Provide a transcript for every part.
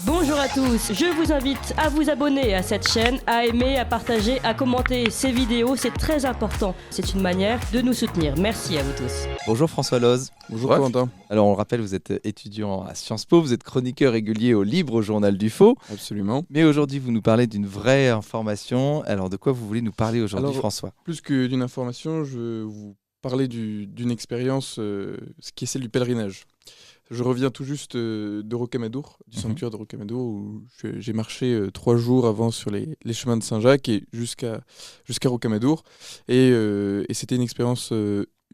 Bonjour à tous, je vous invite à vous abonner à cette chaîne, à aimer, à partager, à commenter ces vidéos, c'est très important. C'est une manière de nous soutenir. Merci à vous tous. Bonjour François Loz. Bonjour Quentin. Alors on le rappelle, vous êtes étudiant à Sciences Po, vous êtes chroniqueur régulier au Libre Journal du Faux. Absolument. Mais aujourd'hui vous nous parlez d'une vraie information. Alors de quoi vous voulez nous parler aujourd'hui, François ? Plus que d'une information, je vais vous parler d'une expérience qui est celle du pèlerinage. Je reviens tout juste de Rocamadour, du sanctuaire de Rocamadour, où j'ai marché 3 jours avant sur les chemins de Saint-Jacques et jusqu'à Rocamadour. Et c'était une expérience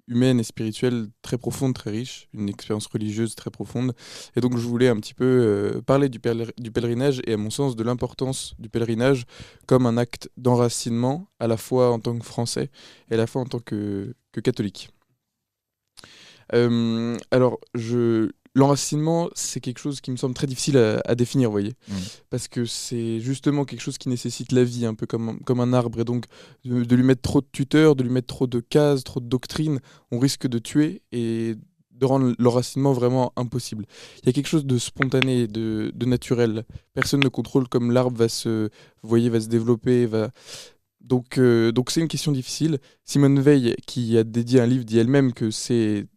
humaine et spirituelle très profonde, très riche, une expérience religieuse très profonde. Et donc je voulais un petit peu parler du pèlerinage et à mon sens de l'importance du pèlerinage comme un acte d'enracinement, à la fois en tant que Français et à la fois en tant que catholique. L'enracinement, c'est quelque chose qui me semble très difficile à définir, vous voyez. Parce que c'est justement quelque chose qui nécessite la vie, un peu comme un arbre. Et donc, de lui mettre trop de tuteurs, de lui mettre trop de cases, trop de doctrines, on risque de tuer et de rendre l'enracinement vraiment impossible. Il y a quelque chose de spontané, de naturel. Personne ne contrôle comme l'arbre va se développer, Donc c'est une question difficile. Simone Veil, qui a dédié un livre, dit elle-même que c'est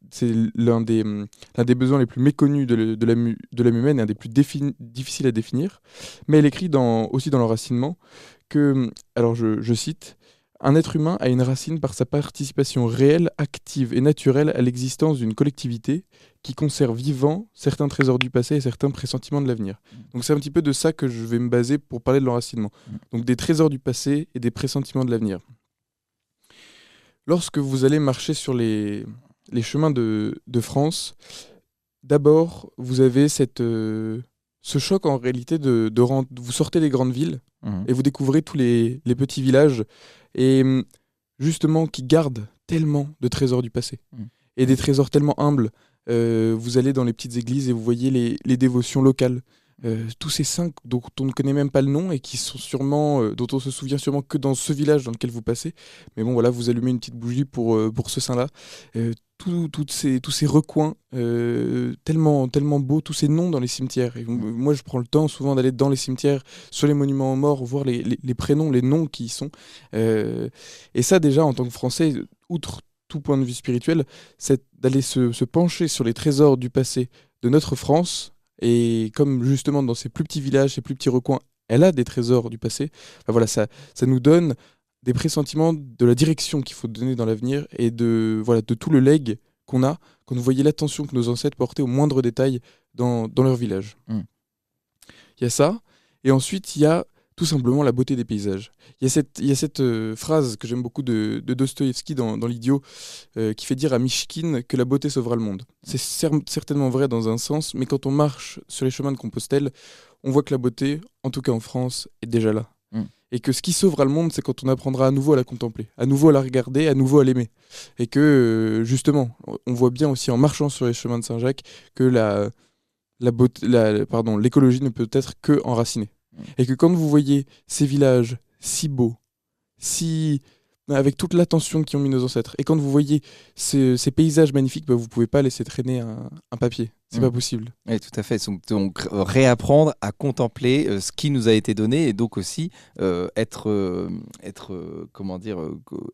l'un des besoins les plus méconnus de l'âme humaine et un des plus difficiles à définir. Mais elle écrit aussi dans l'enracinement que, alors je cite, « Un être humain a une racine par sa participation réelle, active et naturelle à l'existence d'une collectivité qui conserve vivants certains trésors du passé et certains pressentiments de l'avenir. » Donc c'est un petit peu de ça que je vais me baser pour parler de l'enracinement. Donc des trésors du passé et des pressentiments de l'avenir. Lorsque vous allez marcher sur les chemins de France, d'abord, vous avez ce choc en réalité vous sortez des grandes villes et vous découvrez tous les petits villages et justement qui gardent tellement de trésors du passé et des trésors tellement humbles. Vous allez dans les petites églises et vous voyez les dévotions locales. Tous ces saints dont on ne connaît même pas le nom et qui sont dont on se souvient sûrement que dans ce village dans lequel vous passez. Mais bon, voilà, vous allumez une petite bougie pour ce saint-là. Tous ces recoins tellement beaux, tous ces noms dans les cimetières. Et moi, je prends le temps souvent d'aller dans les cimetières, sur les monuments aux morts, voir les prénoms, les noms qui y sont. Et ça, déjà, en tant que Français, outre tout point de vue spirituel, c'est d'aller se pencher sur les trésors du passé de notre France. Et comme justement dans ces plus petits villages, ces plus petits recoins, elle a des trésors du passé, voilà, ça nous donne des pressentiments de la direction qu'il faut donner dans l'avenir et de tout le legs qu'on a quand vous voyez l'attention que nos ancêtres portaient aux moindres détails dans leur village. Il y a ça, et ensuite il y a tout simplement la beauté des paysages. Il y a cette phrase que j'aime beaucoup de Dostoïevski dans l'Idiot qui fait dire à Mychkine que la beauté sauvera le monde. C'est certainement vrai dans un sens, mais quand on marche sur les chemins de Compostelle, on voit que la beauté, en tout cas en France, est déjà là. Et que ce qui sauvera le monde, c'est quand on apprendra à nouveau à la contempler, à nouveau à la regarder, à nouveau à l'aimer. Et que justement, on voit bien aussi en marchant sur les chemins de Saint-Jacques que l'écologie ne peut être que enracinée. Et que quand vous voyez ces villages si beaux, avec toute l'attention qu'y ont mis nos ancêtres, et quand vous voyez ces paysages magnifiques, vous ne pouvez pas laisser traîner un papier. C'est pas possible. Oui, tout à fait. Donc réapprendre à contempler ce qui nous a été donné et donc aussi être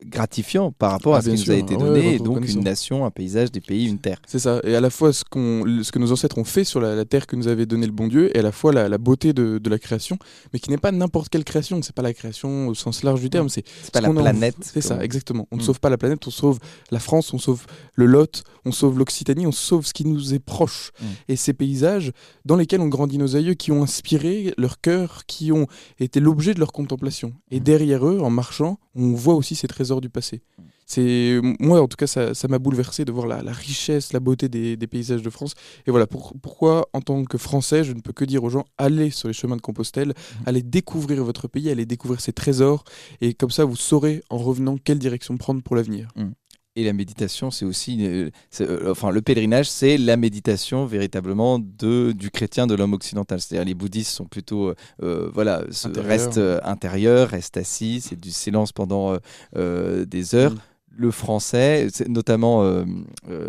gratifiant par rapport à ce qui nous a été donné et donc une nation, un paysage, des pays, une terre. C'est ça. Et à la fois ce que nos ancêtres ont fait sur la terre que nous avait donné le bon Dieu et à la fois la beauté de la création, mais qui n'est pas n'importe quelle création. C'est pas la création au sens large du terme. C'est pas la planète. C'est ça, exactement. On ne sauve pas la planète, on sauve la France, on sauve le Lot, on sauve l'Occitanie, on sauve ce qui nous est proche. Et ces paysages dans lesquels ont grandi nos aïeux, qui ont inspiré leur cœur, qui ont été l'objet de leur contemplation. Et derrière eux, en marchant, on voit aussi ces trésors du passé. Moi, en tout cas, ça m'a bouleversé de voir la richesse, la beauté des paysages de France. Et voilà, pourquoi, en tant que Français, je ne peux que dire aux gens, allez sur les chemins de Compostelle, allez découvrir votre pays, allez découvrir ses trésors. Et comme ça, vous saurez, en revenant, quelle direction prendre pour l'avenir. Et la méditation, c'est aussi... le pèlerinage, c'est la méditation véritablement du chrétien, de l'homme occidental. C'est-à-dire les bouddhistes sont plutôt... restent intérieurs, restent assis, c'est du silence pendant des heures. le français, notamment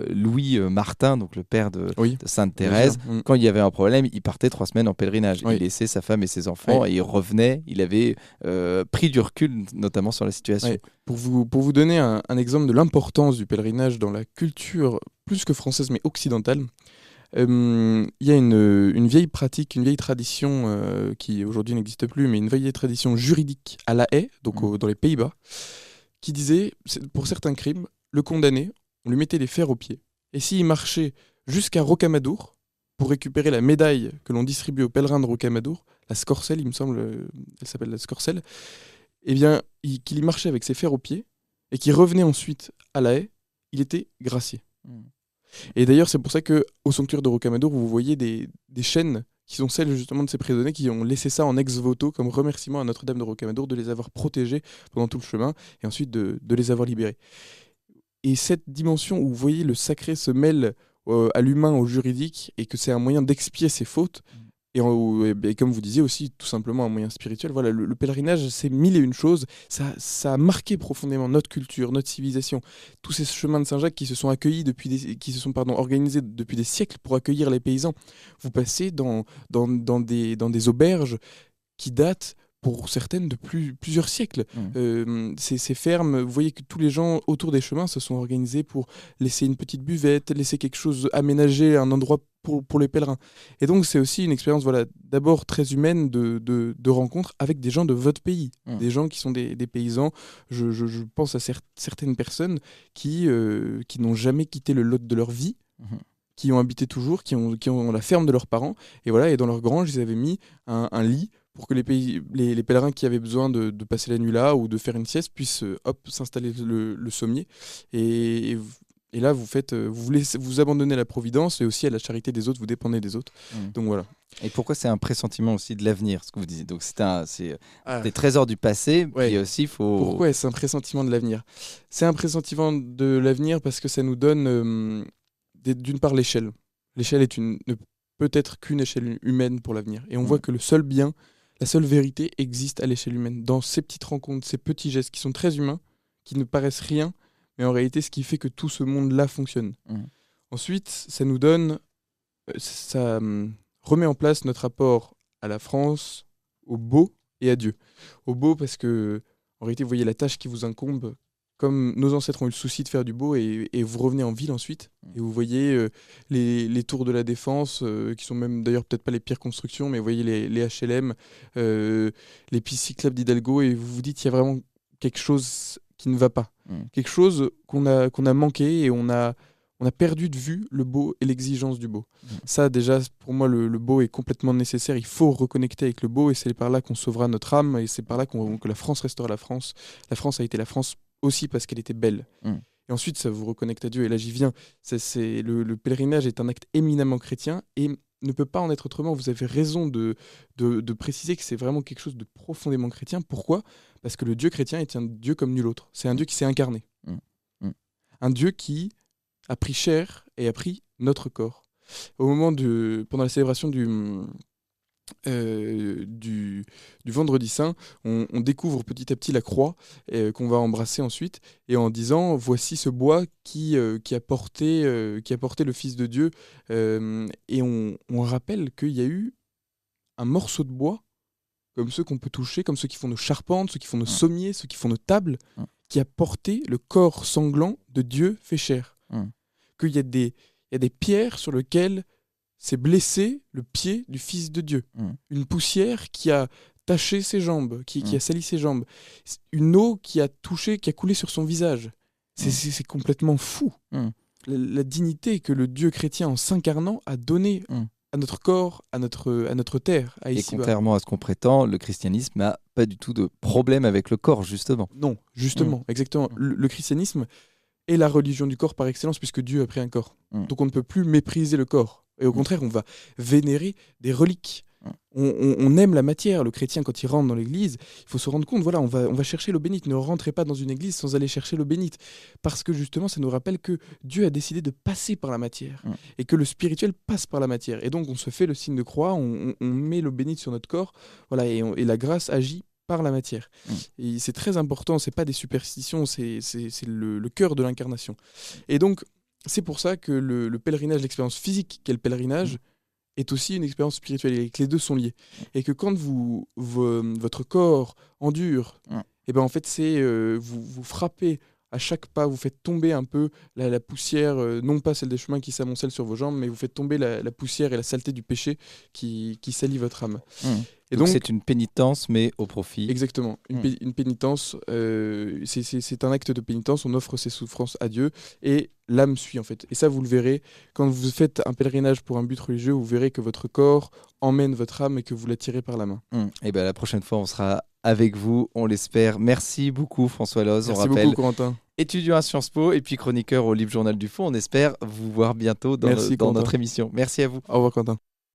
Louis Martin, donc le père de Sainte Thérèse, quand il y avait un problème, il partait 3 semaines en pèlerinage. Il laissait sa femme et ses enfants et il revenait. Il avait pris du recul, notamment sur la situation. Pour vous donner un exemple de l'importance du pèlerinage dans la culture plus que française mais occidentale, il y a une vieille pratique, une vieille tradition qui aujourd'hui n'existe plus, mais une vieille tradition juridique à La Haye, donc dans les Pays-Bas, qui disait, pour certains crimes, le condamné, on lui mettait les fers aux pieds. Et s'il marchait jusqu'à Rocamadour, pour récupérer la médaille que l'on distribue aux pèlerins de Rocamadour, la scorselle, il me semble, elle s'appelle la scorselle, eh bien, qu'il y marchait avec ses fers aux pieds, et qu'il revenait ensuite à La Haye, il était gracié. Et d'ailleurs, c'est pour ça qu'au sanctuaire de Rocamadour, vous voyez des chaînes qui sont celles justement de ces prisonniers qui ont laissé ça en ex-voto comme remerciement à Notre-Dame de Rocamadour de les avoir protégés pendant tout le chemin et ensuite de les avoir libérés. Et cette dimension où vous voyez le sacré se mêle à l'humain, au juridique, et que c'est un moyen d'expier ses fautes, et comme vous disiez aussi, tout simplement un moyen spirituel, voilà, le pèlerinage, c'est 1001 choses, ça a marqué profondément notre culture, notre civilisation. Tous ces chemins de Saint-Jacques qui se sont organisés depuis des siècles pour accueillir les paysans. Vous passez dans des auberges qui datent pour certaines de plusieurs siècles. Ces fermes, vous voyez que tous les gens autour des chemins se sont organisés pour laisser une petite buvette, laisser quelque chose aménager, un endroit pour les pèlerins. Et donc c'est aussi une expérience d'abord très humaine de rencontre avec des gens de votre pays, des gens qui sont des paysans. Je pense à certaines personnes qui n'ont jamais quitté le Lot de leur vie, qui ont habité toujours, qui ont la ferme de leurs parents, et dans leur grange, ils avaient mis un lit pour que les pèlerins qui avaient besoin de passer la nuit là ou de faire une sieste puissent s'installer le sommier. Et là, vous abandonnez à la providence et aussi à la charité des autres, vous dépendez des autres. Donc voilà. Et pourquoi c'est un pressentiment aussi de l'avenir, ce que vous disiez. Donc c'est des trésors du passé, puis aussi Pourquoi est-ce un pressentiment de l'avenir ? C'est un pressentiment de l'avenir parce que ça nous donne, d'une part, l'échelle. L'échelle ne peut être qu'une échelle humaine pour l'avenir. Et on voit que le seul bien, la seule vérité existe à l'échelle humaine, dans ces petites rencontres, ces petits gestes qui sont très humains, qui ne paraissent rien, mais en réalité, ce qui fait que tout ce monde-là fonctionne. Ensuite, ça nous donne, ça remet en place notre rapport à la France, au beau et à Dieu. Au beau parce que, en réalité, vous voyez la tâche qui vous incombe, comme nos ancêtres ont eu le souci de faire du beau, et vous revenez en ville ensuite, et vous voyez les tours de la Défense, qui sont même d'ailleurs peut-être pas les pires constructions, mais vous voyez les HLM, les pistes cyclables d'Hidalgo, et vous vous dites qu'il y a vraiment quelque chose qui ne va pas. Quelque chose qu'on a manqué, et on a perdu de vue le beau et l'exigence du beau. Ça, déjà, pour moi, le beau est complètement nécessaire. Il faut reconnecter avec le beau, et c'est par là qu'on sauvera notre âme, et c'est par là que la France restera la France. La France a été la France aussi parce qu'elle était belle. Et ensuite, ça vous reconnecte à Dieu. Et là, j'y viens. Le pèlerinage est un acte éminemment chrétien et ne peut pas en être autrement. Vous avez raison de préciser que c'est vraiment quelque chose de profondément chrétien. Pourquoi ? Parce que le Dieu chrétien est un Dieu comme nul autre. C'est un Dieu qui s'est incarné. Un Dieu qui a pris chair et a pris notre corps. Pendant la célébration du Vendredi Saint, on découvre petit à petit la croix qu'on va embrasser ensuite, et en disant voici ce bois qui a porté le Fils de Dieu, et on rappelle qu'il y a eu un morceau de bois comme ceux qu'on peut toucher, comme ceux qui font nos charpentes, ceux qui font nos sommiers, ceux qui font nos tables, qui a porté le corps sanglant de Dieu fait chair. Qu'il y a des pierres sur lesquelles s'est blessé le pied du Fils de Dieu. Une poussière qui a taché ses jambes, qui a sali ses jambes. Une eau qui a coulé sur son visage. C'est complètement fou. La dignité que le Dieu chrétien, en s'incarnant, a donnée à notre corps, à notre terre. Et contrairement à ce qu'on prétend, le christianisme n'a pas du tout de problème avec le corps, justement. Non, justement, exactement. Le christianisme est la religion du corps par excellence, puisque Dieu a pris un corps. Donc on ne peut plus mépriser le corps. Et au contraire, on va vénérer des reliques. On aime la matière. Le chrétien, quand il rentre dans l'église, il faut se rendre compte, voilà, on va chercher l'eau bénite. Ne rentrez pas dans une église sans aller chercher l'eau bénite. Parce que justement, ça nous rappelle que Dieu a décidé de passer par la matière. Et que le spirituel passe par la matière. Et donc, on se fait le signe de croix, on met l'eau bénite sur notre corps. Voilà, et la grâce agit par la matière. Et c'est très important, c'est pas des superstitions, c'est le cœur de l'incarnation. Et donc, c'est pour ça que le pèlerinage, l'expérience physique qu'est le pèlerinage, est aussi une expérience spirituelle, et que les deux sont liés. Et que quand votre corps endure, et ben en fait, vous frappez à chaque pas, vous faites tomber un peu la poussière, non pas celle des chemins qui s'amoncellent sur vos jambes, mais vous faites tomber la poussière et la saleté du péché qui salit votre âme. Et donc c'est une pénitence, mais au profit. Exactement. Une pénitence, c'est un acte de pénitence, on offre ses souffrances à Dieu, et l'âme suit en fait. Et ça, vous le verrez, quand vous faites un pèlerinage pour un but religieux, vous verrez que votre corps emmène votre âme et que vous la tirez par la main. Et ben la prochaine fois, on sera avec vous, on l'espère. Merci beaucoup François Loz. Merci beaucoup Corentin. Étudiant à Sciences Po et puis chroniqueur au Libre Journal du Fond. On espère vous voir bientôt dans notre émission. Merci à vous. Au revoir Quentin.